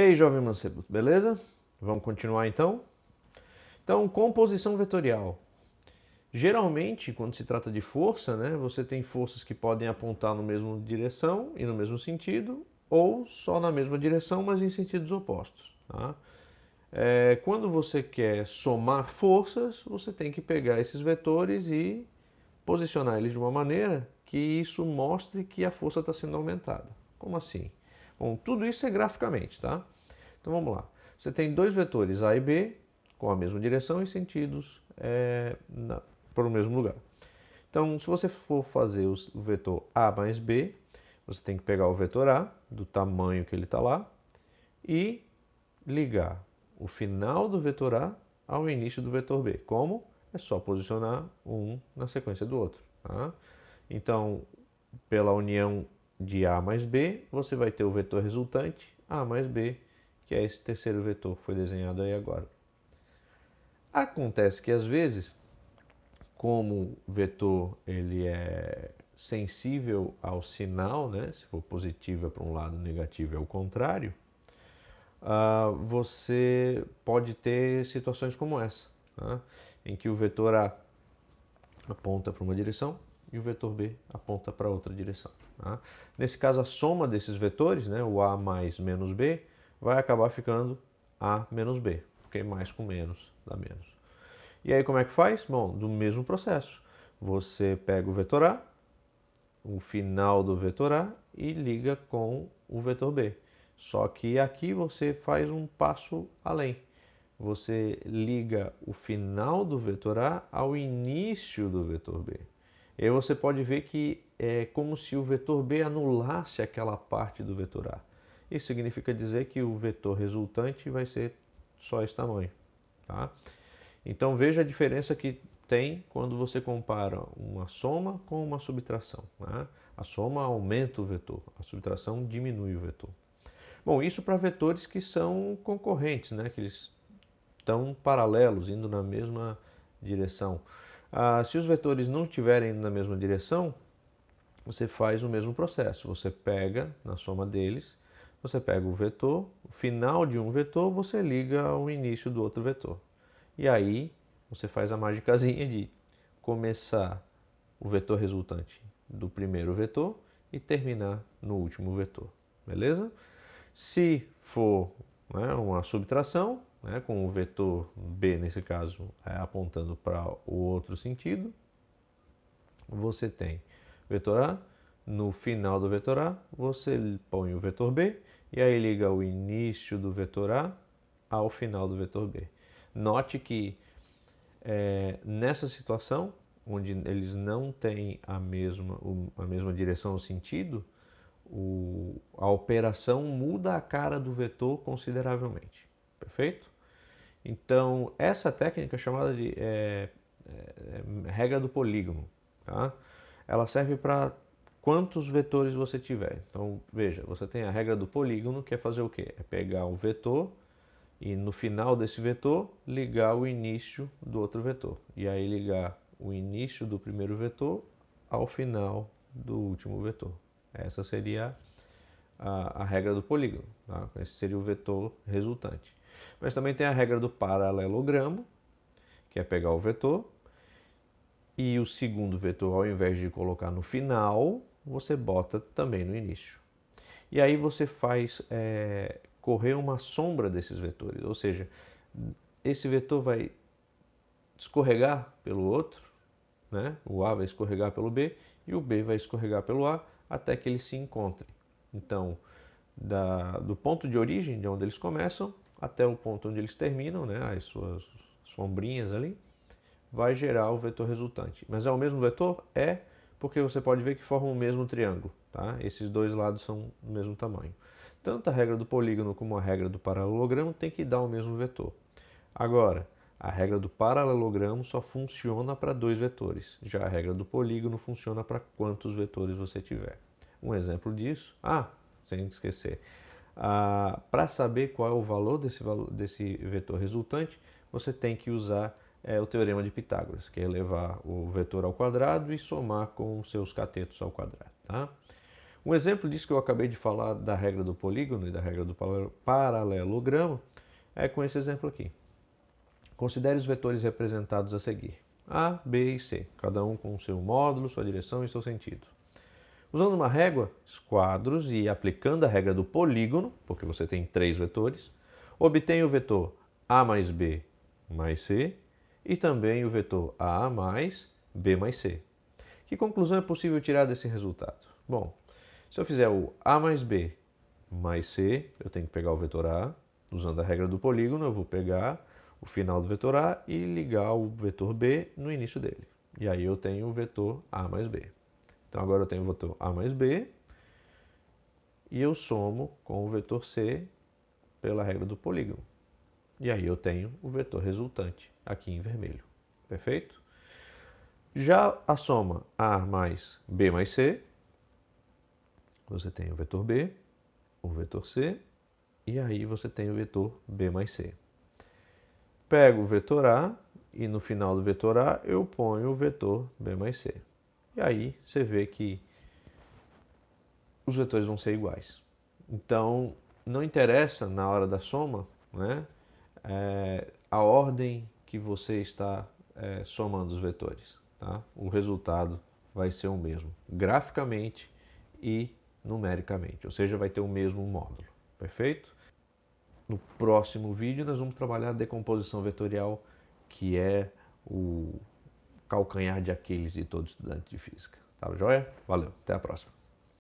aí, jovem mancebo, beleza? Vamos continuar então? Então, composição vetorial. Geralmente, quando se trata de força, né, você tem forças que podem apontar na mesma direção e no mesmo sentido, ou só na mesma direção, mas em sentidos opostos. Tá? Quando você quer somar forças, você tem que pegar esses vetores e posicionar eles de uma maneira que isso mostre que a força está sendo aumentada. Como assim? Bom, tudo isso é graficamente, tá? Então vamos lá. Você tem dois vetores A e B com a mesma direção e sentidos para o mesmo lugar. Então, se você for fazer o vetor A mais B, você tem que pegar o vetor A, do tamanho que ele está lá, e ligar o final do vetor A ao início do vetor B. Como? É só posicionar um na sequência do outro. Tá? Então, pela união de A mais B, você vai ter o vetor resultante, A mais B, que é esse terceiro vetor que foi desenhado aí agora. Acontece que às vezes, como o vetor ele é sensível ao sinal, né? Se for positivo é para um lado, negativo é o contrário, você pode ter situações como essa, tá? Em que o vetor A aponta para uma direção e o vetor B aponta para outra direção. Tá? Nesse caso, a soma desses vetores, né, o A mais menos B, vai acabar ficando A menos B, porque mais com menos dá menos. E aí como é que faz? Bom, do mesmo processo. Você pega o vetor A, o final do vetor A e liga com o vetor B. Só que aqui você faz um passo além. Você liga o final do vetor A ao início do vetor B. E aí você pode ver que é como se o vetor B anulasse aquela parte do vetor A. Isso significa dizer que o vetor resultante vai ser só esse tamanho. Tá? Então veja a diferença que tem quando você compara uma soma com uma subtração. Né? A soma aumenta o vetor, a subtração diminui o vetor. Bom, isso para vetores que são concorrentes, né? Que eles estão paralelos, indo na mesma direção. Se os vetores não estiverem indo na mesma direção, você faz o mesmo processo. Você pega, na soma deles, você pega o vetor, o final de um vetor, você liga ao início do outro vetor. E aí você faz a magicazinha de começar o vetor resultante do primeiro vetor e terminar no último vetor. Beleza? Se for, né, uma subtração, né, com o vetor B, nesse caso, apontando para o outro sentido, você tem vetor A, no final do vetor A, você põe o vetor B, e aí liga o início do vetor A ao final do vetor B. Note que nessa situação, onde eles não têm a mesma direção ou sentido, a operação muda a cara do vetor consideravelmente. Perfeito? Então, essa técnica é chamada de regra do polígono. Tá? Ela serve para quantos vetores você tiver. Então, veja, você tem a regra do polígono, que é fazer o quê? É pegar um vetor e no final desse vetor ligar o início do outro vetor. E aí ligar o início do primeiro vetor ao final do último vetor. Essa seria a regra do polígono. Tá? Esse seria o vetor resultante. Mas também tem a regra do paralelogramo, que é pegar o vetor e o segundo vetor, ao invés de colocar no final, você bota também no início. E aí você faz correr uma sombra desses vetores, ou seja, esse vetor vai escorregar pelo outro, né? O A vai escorregar pelo B e o B vai escorregar pelo A até que eles se encontrem. Então, do ponto de origem, de onde eles começam, até o ponto onde eles terminam, né? As suas sombrinhas ali, vai gerar o vetor resultante. Mas é o mesmo vetor? É, porque você pode ver que formam o mesmo triângulo. Tá? Esses dois lados são do mesmo tamanho. Tanto a regra do polígono como a regra do paralelogramo tem que dar o mesmo vetor. Agora, a regra do paralelogramo só funciona para dois vetores. Já a regra do polígono funciona para quantos vetores você tiver. Um exemplo disso, sem esquecer, para saber qual é o valor desse vetor resultante, você tem que usar o teorema de Pitágoras, que é levar o vetor ao quadrado e somar com os seus catetos ao quadrado. Tá? Um exemplo disso que eu acabei de falar da regra do polígono e da regra do paralelogramo é com esse exemplo aqui. Considere os vetores representados a seguir: A, B e C, cada um com seu módulo, sua direção e seu sentido. Usando uma régua, esquadros e aplicando a regra do polígono, porque você tem 3 vetores, obtenha o vetor A mais B mais C e também o vetor A mais B mais C. Que conclusão é possível tirar desse resultado? Bom, se eu fizer o A mais B mais C, eu tenho que pegar o vetor A. Usando a regra do polígono, eu vou pegar o final do vetor A e ligar o vetor B no início dele. E aí eu tenho o vetor A mais B. Então agora eu tenho o vetor A mais B e eu somo com o vetor C pela regra do polígono. E aí eu tenho o vetor resultante aqui em vermelho. Perfeito? Já a soma A mais B mais C, você tem o vetor B, o vetor C, e aí você tem o vetor B mais C. Pego o vetor A e no final do vetor A eu ponho o vetor B mais C. E aí você vê que os vetores vão ser iguais. Então, não interessa na hora da soma, né, a ordem que você está somando os vetores. Tá? O resultado vai ser o mesmo, graficamente e numericamente, ou seja, vai ter o mesmo módulo. Perfeito? No próximo vídeo nós vamos trabalhar a decomposição vetorial, que é o calcanhar de Aquiles de todo estudante de física. Tá joia? Valeu, até a próxima.